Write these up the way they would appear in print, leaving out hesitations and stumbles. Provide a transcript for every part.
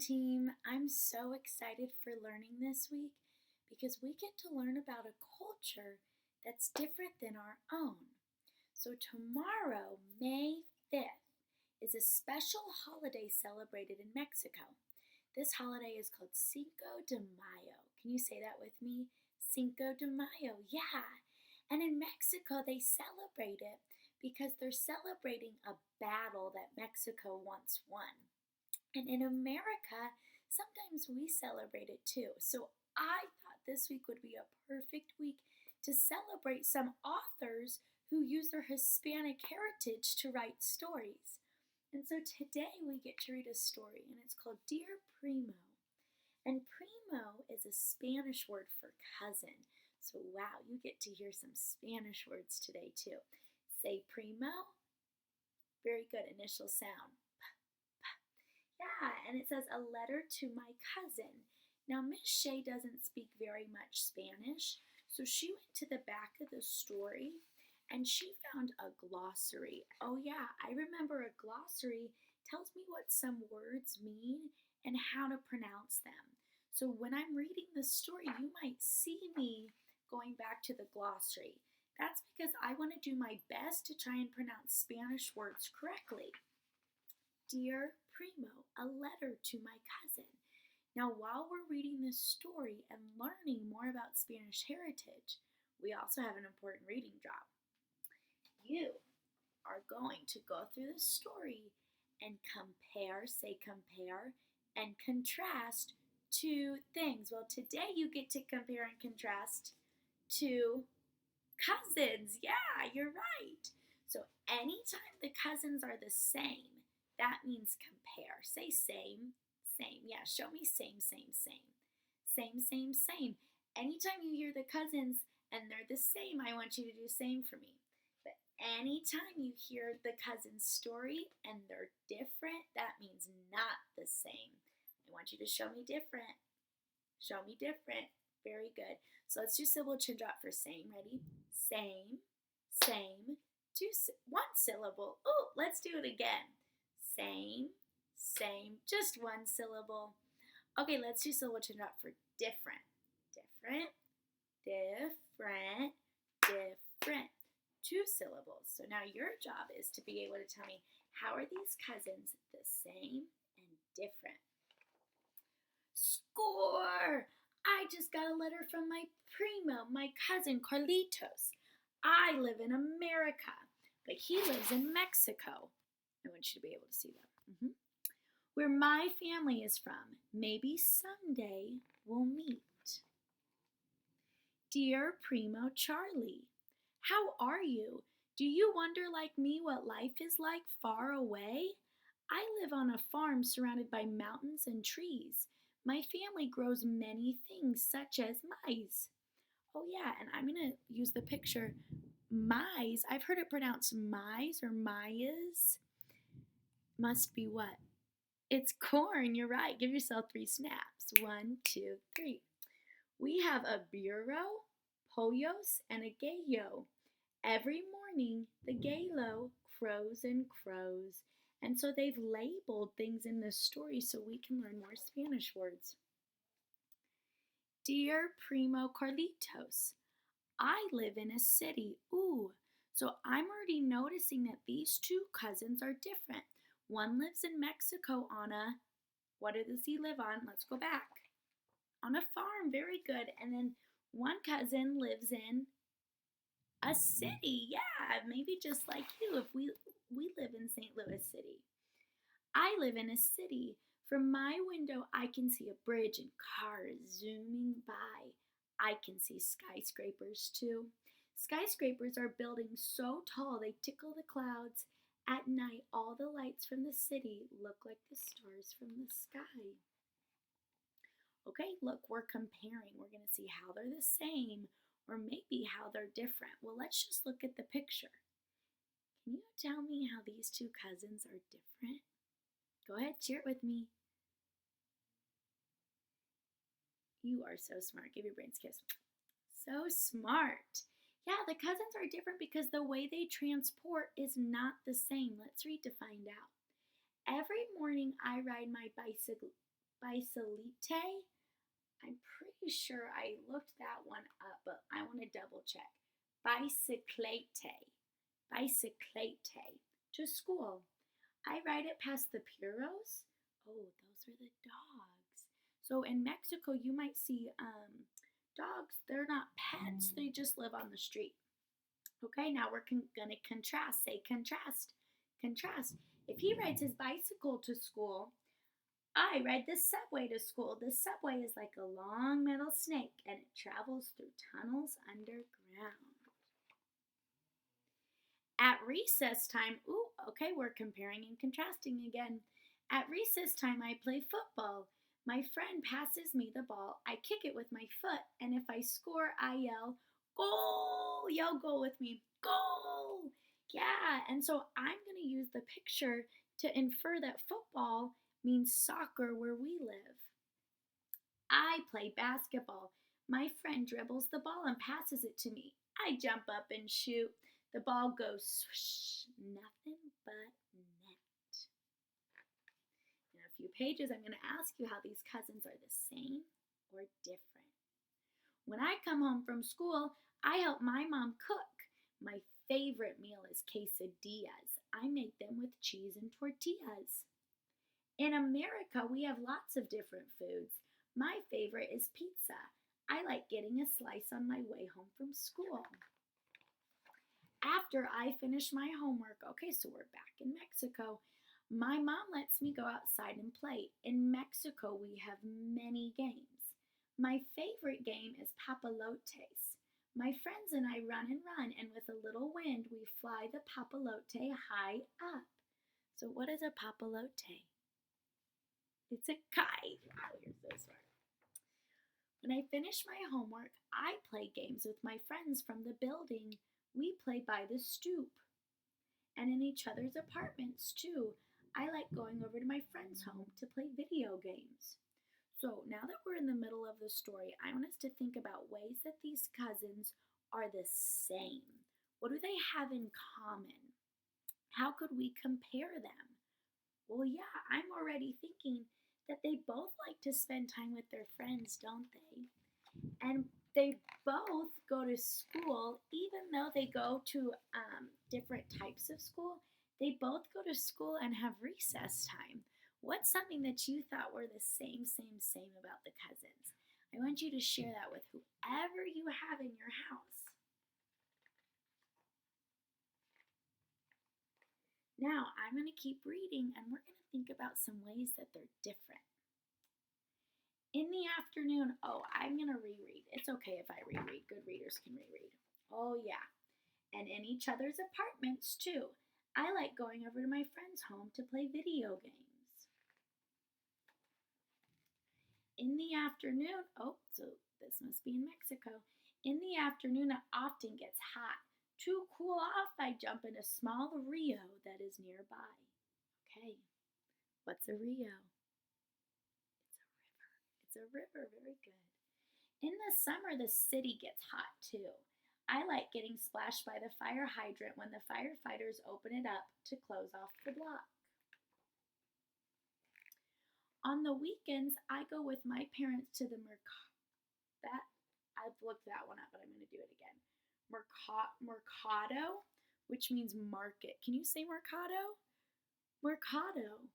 team. I'm so excited for learning this week because we get to learn about a culture that's different than our own. So, tomorrow, May 5th, is a special holiday celebrated in Mexico. This holiday is called Cinco de Mayo. Can you say that with me? Cinco de Mayo, yeah. And in Mexico, they celebrate it because they're celebrating a battle that Mexico once won. And in America, sometimes we celebrate it too. So I thought this week would be a perfect week to celebrate some authors who use their Hispanic heritage to write stories. And so today we get to read a story, and it's called Dear Primo. And primo is a Spanish word for cousin. So wow, you get to hear some Spanish words today too. Say primo. Very good initial sound. Yeah, and it says a letter to my cousin. Now, Miss Shea doesn't speak very much Spanish, so she went to the back of the story and she found a glossary. Oh, yeah, I remember a glossary tells me what some words mean and how to pronounce them. So when I'm reading the story, you might see me going back to the glossary. That's because I want to do my best to try and pronounce Spanish words correctly. Dear Primo, a letter to my cousin. Now, while we're reading this story and learning more about Spanish heritage, we also have an important reading job. You are going to go through the story and compare, say compare, and contrast two things. Well, today you get to compare and contrast two cousins. Yeah, you're right. So anytime the cousins are the same, that means compare. Say same, same. Yeah, show me same, same, same. Same, same, same. Anytime you hear the cousins and they're the same, I want you to do same for me. But anytime you hear the cousin's story and they're different, that means not the same. I want you to show me different. Show me different. Very good. So let's do syllable change up for same. Ready? Same, same, one syllable. Oh, let's do it again. Same, same, just one syllable. Okay, let's do syllable change up for different. Different, different, different. Two syllables. So now your job is to be able to tell me, how are these cousins the same and different? Score! I just got a letter from my primo, my cousin Carlitos. I live in America, but he lives in Mexico. I want you to be able to see that. Where my family is from. Maybe someday we'll meet. Dear Primo Charlie, how are you? Do you wonder like me what life is like far away? I live on a farm surrounded by mountains and trees. My family grows many things such as maize. Oh yeah, and I'm going to use the picture maize. I've heard it pronounced maize or maize. Must be what? It's corn, you're right. Give yourself 3 snaps. 1, 2, 3. We have a burro, pollos, and a gallo. Every morning, the gallo crows and crows. And so they've labeled things in this story so we can learn more Spanish words. Dear Primo Carlitos, I live in a city. Ooh, so I'm already noticing that these two cousins are different. One lives in Mexico on a, what does he live on? Let's go back. On a farm, very good. And then one cousin lives in a city. Yeah, maybe just like you if we live in St. Louis City. I live in a city. From my window, I can see a bridge and cars zooming by. I can see skyscrapers too. Skyscrapers are buildings so tall they tickle the clouds. At night, all the lights from the city look like the stars from the sky. Okay, look, we're comparing. We're going to see how they're the same or maybe how they're different. Well, let's just look at the picture. Can you tell me how these two cousins are different? Go ahead, share it with me. You are so smart. Give your brains a kiss. So smart. Yeah, the cousins are different because the way they transport is not the same. Let's read to find out. Every morning I ride my bicycle Bisolite? I'm pretty sure I looked that one up, but I want to double check. Bicyclete. Bicyclete. To school. I ride it past the Puros. Oh, those are the dogs. So in Mexico, you might see dogs. They're not pets, they just live on the street. Okay, now we're gonna contrast. Say contrast. Contrast. If he rides his bicycle to school, I ride the subway to school. The subway is like a long metal snake and it travels through tunnels underground. At recess time, ooh, okay, we're comparing and contrasting again. At recess time, I play football. My friend passes me the ball. I kick it with my foot, and if I score, I yell, goal! Yell goal with me. Goal! Yeah, and so I'm going to use the picture to infer that football means soccer where we live. I play basketball. My friend dribbles the ball and passes it to me. I jump up and shoot. The ball goes swish, nothing but net. In a few pages, I'm going to ask you how these cousins are the same or different. When I come home from school, I help my mom cook. My favorite meal is quesadillas. I make them with cheese and tortillas. In America, we have lots of different foods. My favorite is pizza. I like getting a slice on my way home from school. After I finish my homework, okay, so we're back in Mexico, my mom lets me go outside and play. In Mexico, we have many games. My favorite game is papalotes. My friends and I run, and with a little wind, we fly the papalote high up. So what is a papalote? It's a kite. Oh, here's this one. When I finish my homework, I play games with my friends from the building. We play by the stoop and in each other's apartments too. I like going over to my friend's home to play video games. So now that we're in the middle of the story, I want us to think about ways that these cousins are the same. What do they have in common? How could we compare them? Well, yeah, I'm already thinking that they both like to spend time with their friends, don't they? And they both go to school, even though they go to different types of school, they both go to school and have recess time. What's something that you thought were the same about the cousins? I want you to share that with whoever you have in your house. Now, I'm going to keep reading and we're going to think about some ways that they're different. In the afternoon, oh, I'm going to reread. It's okay if I reread. Good readers can reread. Oh, yeah. And in each other's apartments, too. I like going over to my friend's home to play video games. In the afternoon, oh, so this must be in Mexico. In the afternoon, it often gets hot. To cool off, I jump in a small rio that is nearby. Okay, what's a rio? It's a river, very good. In the summer, the city gets hot too. I like getting splashed by the fire hydrant when the firefighters open it up to close off the block. On the weekends, I go with my parents to the I've looked that one up, but I'm going to do it again. Mercado, which means market. Can you say mercado? Mercado.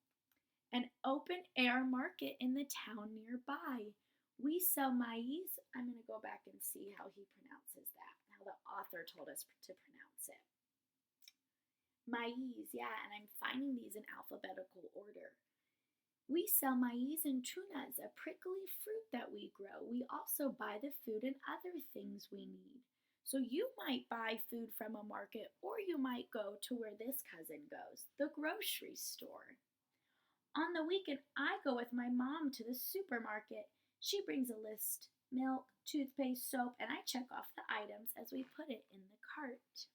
An open-air market in the town nearby. We sell maize. I'm going to go back and see how he pronounces that, how the author told us to pronounce it. Maize, yeah, and I'm finding these in alphabetical order. We sell maize and tunas, a prickly fruit that we grow. We also buy the food and other things we need. So you might buy food from a market, or you might go to where this cousin goes, the grocery store. On the weekend, I go with my mom to the supermarket. She brings a list, milk, toothpaste, soap, and I check off the items as we put it in the cart.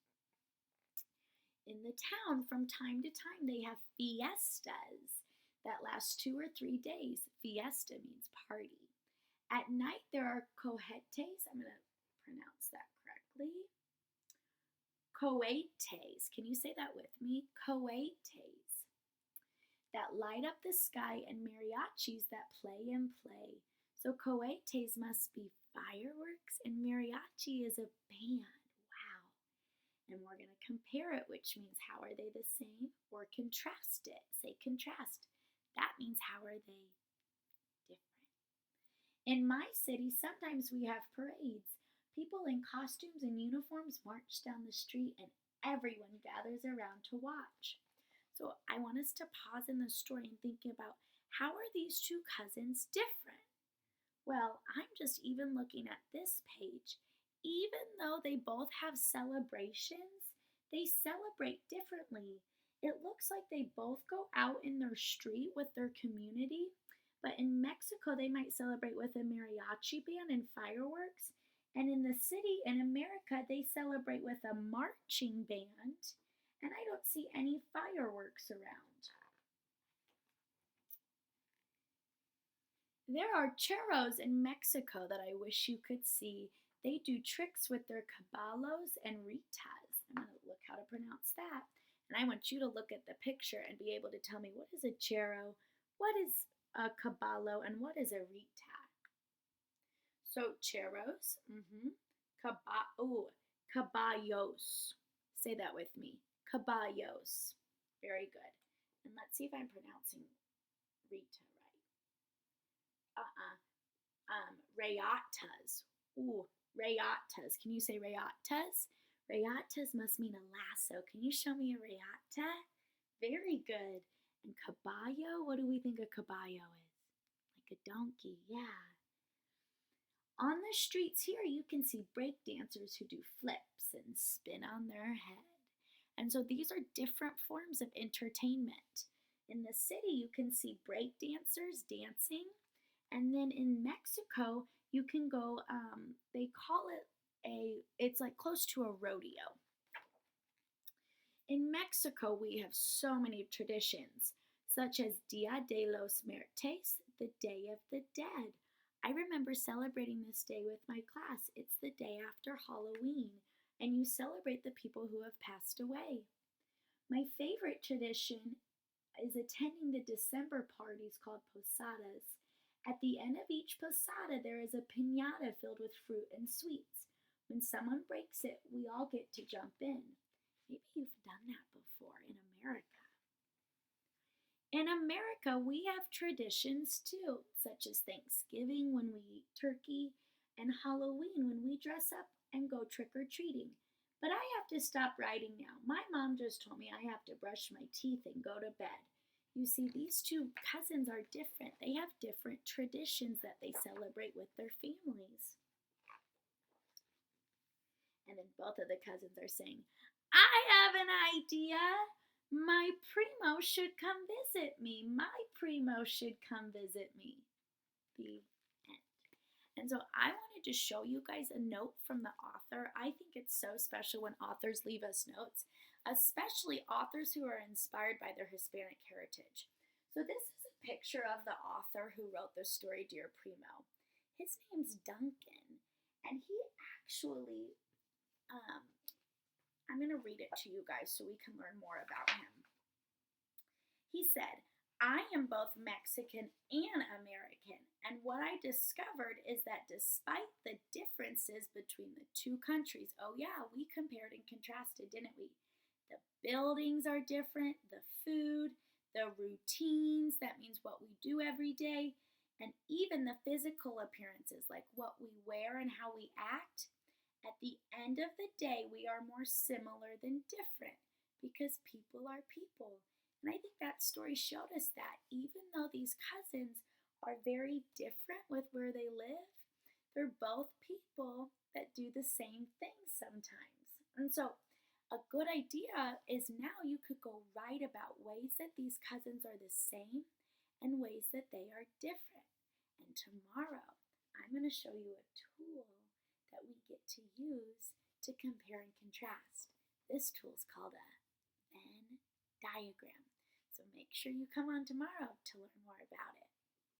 In the town, from time to time, they have fiestas that last 2 or 3 days. Fiesta means party. At night, there are cohetes. I'm going to pronounce that correctly. Cohetes. Can you say that with me? Cohetes. that light up the sky and mariachis that play and play. So cohetes must be fireworks and mariachi is a band. Wow. And we're going to compare it, which means how are they the same? Or contrast it. Say contrast. That means how are they different? In my city, sometimes we have parades. People in costumes and uniforms march down the street and everyone gathers around to watch. So I want us to pause in the story and think about how are these two cousins different? Well, I'm just even looking at this page. Even though they both have celebrations, they celebrate differently. It looks like they both go out in their street with their community, but in Mexico they might celebrate with a mariachi band and fireworks, and in the city in America they celebrate with a marching band, and I don't see any fireworks around. There are churros in Mexico that I wish you could see. They do tricks with their caballos and ritas. I'm going to look how to pronounce that. And I want you to look at the picture and be able to tell me what is a churro, what is a caballo, and what is a rita. So churros, caballos. Say that with me. Caballos. Very good. And let's see if I'm pronouncing rita right. Rayatas. Ooh, rayatas. Can you say rayatas? Rayatas must mean a lasso. Can you show me a rayata? Very good. And caballo, what do we think a caballo is? Like a donkey, yeah. On the streets here, you can see break dancers who do flips and spin on their head. And so these are different forms of entertainment. In the city, you can see break dancers dancing. And then in Mexico, you can go, they call it it's like close to a rodeo. In Mexico, we have so many traditions, such as Dia de los Muertos, the Day of the Dead. I remember celebrating this day with my class. It's the day after Halloween, and you celebrate the people who have passed away. My favorite tradition is attending the December parties called posadas. At the end of each posada, there is a piñata filled with fruit and sweets. When someone breaks it, we all get to jump in. Maybe you've done that before in America. In America, we have traditions too, such as Thanksgiving when we eat turkey, and Halloween when we dress up and go trick-or-treating. But I have to stop writing now. My mom just told me I have to brush my teeth and go to bed. You see, these two cousins are different. They have different traditions that they celebrate with their families. And then both of the cousins are saying, I have an idea. My Primo should come visit me. My Primo should come visit me. The end. And so I wanted to show you guys a note from the author. I think it's so special when authors leave us notes, especially authors who are inspired by their Hispanic heritage. So this is a picture of the author who wrote the story Dear Primo. His name's Duncan, and he actually, I'm going to read it to you guys so we can learn more about him. He said, I am both Mexican and American, and what I discovered is that despite the differences between the two countries, oh yeah, we compared and contrasted, didn't we? The buildings are different, the food, the routines, that means what we do every day, and even the physical appearances, like what we wear and how we act. At the end of the day, we are more similar than different because people are people. And I think that story showed us that even though these cousins are very different with where they live, they're both people that do the same things sometimes. And so a good idea is now you could go write about ways that these cousins are the same and ways that they are different. And tomorrow, I'm going to show you a tool that we get to use to compare and contrast. This tool is called a Venn diagram. So make sure you come on tomorrow to learn more about it.